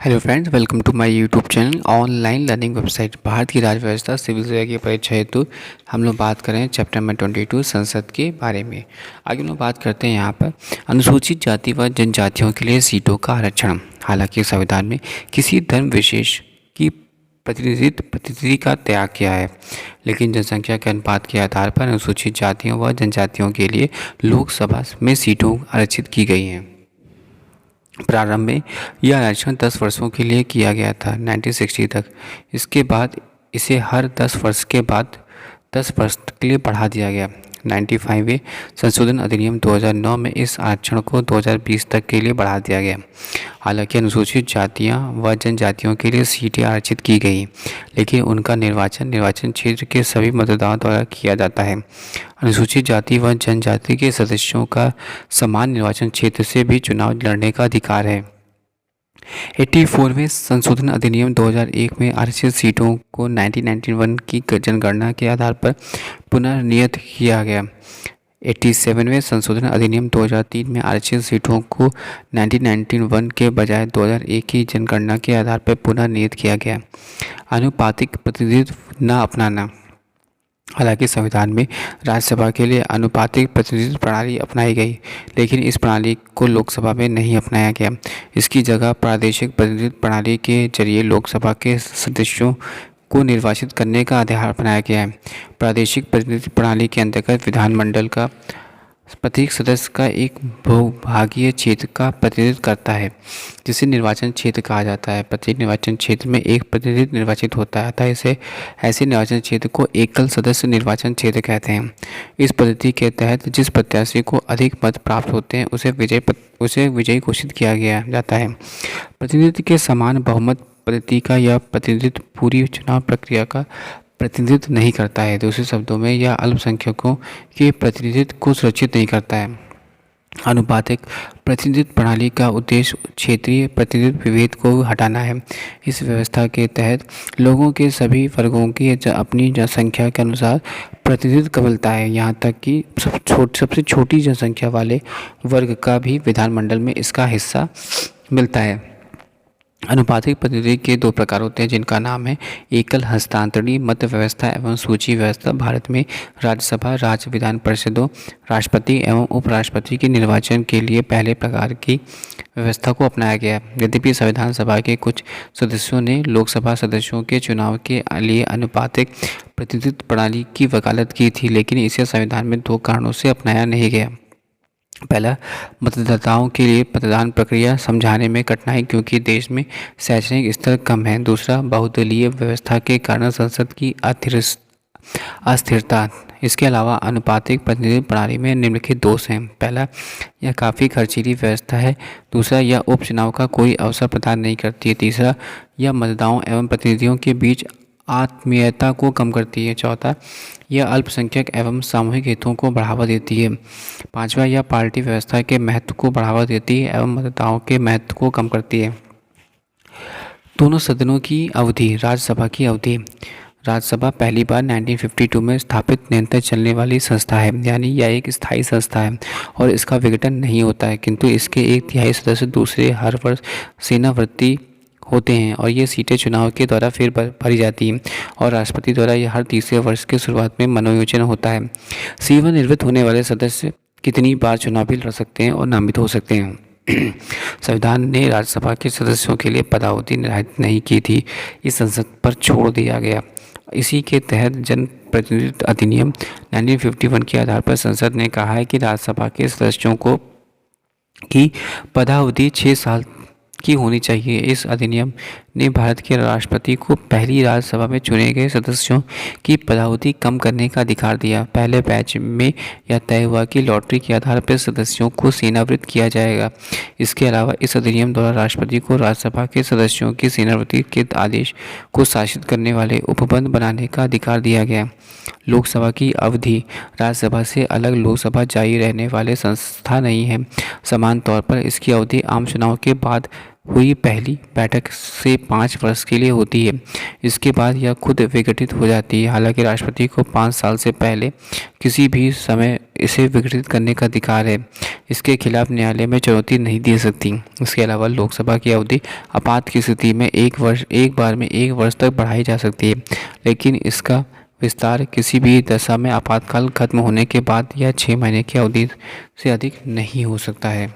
Hello friends, welcome to my YouTube channel online learning website. Bharat की राज्य व्यवस्था civil सेवा की परीक्षा हेतु हम लोग बात करें चैप्टर नंबर 22 संसद के बारे में। आगे हम लोग बात करते हैं यहाँ पर अनुसूचित जाति व जनजातियों के लिए सीटों का आरक्षण। हालांकि संविधान में किसी धर्म विशेष की प्रतिनिधि का त्याग किया है, लेकिन जनसंख्या के अनुपात के आधार पर अनुसूचित जातियों व जनजातियों के लिए लोकसभा में सीटों आरक्षित की गई हैं। प्रारंभ में यह आरक्षण 10 वर्षों के लिए किया गया था 1960 तक। इसके बाद इसे हर 10 वर्ष के बाद 10 वर्ष के लिए बढ़ा दिया गया। 95वें संशोधन अधिनियम 2009 में इस आरक्षण को 2020 तक के लिए बढ़ा दिया गया। हालांकि अनुसूचित जातियां व जनजातियों के लिए सीटें आरक्षित की गई, लेकिन उनका निर्वाचन क्षेत्र के सभी मतदाताओं द्वारा किया जाता है। अनुसूचित जाति व जनजाति के सदस्यों का समान निर्वाचन क्षेत्र से भी चुनाव लड़ने का अधिकार है। 84वें संशोधन अधिनियम 2001 में आरक्षित सीटों को 1991 की जनगणना के आधार पर पुनर्नियत किया गया। 87वें संशोधन अधिनियम 2003 में आरक्षित सीटों को 1991 के बजाय 2001 की जनगणना के आधार पर पुनर्नियत किया गया। आनुपातिक प्रतिनिधित्व न अपनाना। हालांकि संविधान में राज्यसभा के लिए आनुपातिक प्रतिनिधित्व प्रणाली अपनाई गई, लेकिन इस प्रणाली को लोकसभा में नहीं अपनाया गया। इसकी जगह प्रादेशिक प्रतिनिधित्व प्रणाली के जरिए लोकसभा के सदस्यों को निर्वाचित करने का आधार अपनाया गया है। प्रादेशिक प्रतिनिधित्व प्रणाली के अंतर्गत विधानमंडल का प्रत्येक सदस्य का एक बहुभागीय क्षेत्र का प्रतिनिधित्व करता है, जिसे निर्वाचन क्षेत्र कहा जाता है। प्रत्येक निर्वाचन क्षेत्र में एक प्रतिनिधि निर्वाचित होता है, अतः इसे ऐसे निर्वाचन क्षेत्र को एकल सदस्य निर्वाचन क्षेत्र कहते हैं। इस पद्धति के तहत जिस प्रत्याशी को अधिक मत प्राप्त होते हैं उसे विजयी घोषित किया गया जाता है। प्रतिनिधित्व के समान बहुमत पद्धति का यह प्रतिनिधित्व पूरी चुनाव प्रक्रिया का प्रतिनिधित्व नहीं करता है। दूसरे शब्दों में यह अल्पसंख्यकों के प्रतिनिधित्व को सुरक्षित नहीं करता है। आनुपातिक प्रतिनिधित्व प्रणाली का उद्देश्य क्षेत्रीय प्रतिनिधित्व विभेद को हटाना है। इस व्यवस्था के तहत लोगों के सभी वर्गों की अपनी जनसंख्या के अनुसार प्रतिनिधित्व मिलता है, यहाँ तक कि सबसे छोटी जनसंख्या वाले वर्ग का भी विधानमंडल में इसका हिस्सा मिलता है। अनुपातिक प्रतिनिधि के दो प्रकार होते हैं, जिनका नाम है एकल हस्तांतरणीय मत व्यवस्था एवं सूची व्यवस्था। भारत में राज्यसभा, राज्य विधान परिषदों, राष्ट्रपति एवं उपराष्ट्रपति के निर्वाचन के लिए पहले प्रकार की व्यवस्था को अपनाया गया। यद्यपि संविधान सभा के कुछ सदस्यों ने लोकसभा सदस्यों के चुनाव के लिए अनुपातिक प्रतिनिधित्व प्रणाली की वकालत की थी, लेकिन इसे संविधान में दो कारणों से अपनाया नहीं गया। पहला, मतदाताओं के लिए मतदान प्रक्रिया समझाने में कठिनाई, क्योंकि देश में शैक्षणिक स्तर कम है। दूसरा, बहुदलीय व्यवस्था के कारण संसद की अस्थिरता। इसके अलावा अनुपातिक प्रतिनिधित्व प्रणाली में निम्नलिखित दोष हैं। पहला, यह काफ़ी खर्चीली व्यवस्था है। दूसरा, यह उपचुनाव का कोई अवसर प्रदान नहीं करती है। तीसरा, यह मतदाताओं एवं प्रतिनिधियों के बीच आत्मीयता को कम करती है। चौथा, यह अल्पसंख्यक एवं सामूहिक हितों को बढ़ावा देती है। पांचवा, यह पार्टी व्यवस्था के महत्व को बढ़ावा देती है एवं मतदाताओं के महत्व को कम करती है। दोनों सदनों की अवधि। राज्यसभा की अवधि। राज्यसभा पहली बार 1952 में स्थापित निरंतर चलने वाली संस्था है, यानी यह एक स्थायी संस्था है और इसका विघटन नहीं होता है, किंतु इसके 1/3 सदस्य दूसरे हर वर्ष सेवानिवृत्त होते हैं और ये सीटें चुनाव के द्वारा फिर भरी जाती हैं और राष्ट्रपति द्वारा यह हर तीसरे वर्ष के शुरुआत में मनोयोजन होता है। सेवानिवृत्त होने वाले सदस्य कितनी बार चुनाव भी लड़ सकते हैं और नामित हो सकते हैं। संविधान ने राज्यसभा के सदस्यों के लिए पदावधि निर्धारित नहीं की थी, इस संसद पर छोड़ दिया गया। इसी के तहत जन प्रतिनिधित्व अधिनियम 1951 के आधार पर संसद ने कहा है कि राज्यसभा के सदस्यों की पदावधि 6 साल की होनी चाहिए। इस अधिनियम ने भारत के राष्ट्रपति को पहली राज्यसभा में चुने गए सदस्यों की पदावधि कम करने का अधिकार दिया। पहले बैच में यह तय हुआ कि लॉटरी के आधार पर सदस्यों को सेवानिवृत्त किया जाएगा। इसके अलावा इस अधिनियम द्वारा राष्ट्रपति को राज्यसभा के सदस्यों की सेवानिवृत्ति के आदेश को शासित करने वाले उपबंध बनाने का अधिकार दिया गया। लोकसभा की अवधि। राज्यसभा से अलग लोकसभा जारी रहने वाले संस्था नहीं है। समान तौर पर इसकी अवधि आम चुनाव के बाद हुई पहली बैठक से 5 वर्ष के लिए होती है। इसके बाद यह खुद विघटित हो जाती है। हालांकि राष्ट्रपति को 5 साल से पहले किसी भी समय इसे विघटित करने का अधिकार है। इसके खिलाफ न्यायालय में चुनौती नहीं दे सकती। इसके अलावा लोकसभा की अवधि आपात की स्थिति में एक बार में 1 वर्ष तक बढ़ाई जा सकती है, लेकिन इसका विस्तार किसी भी दशा में आपातकाल खत्म होने के बाद या 6 महीने की अवधि से अधिक नहीं हो सकता है।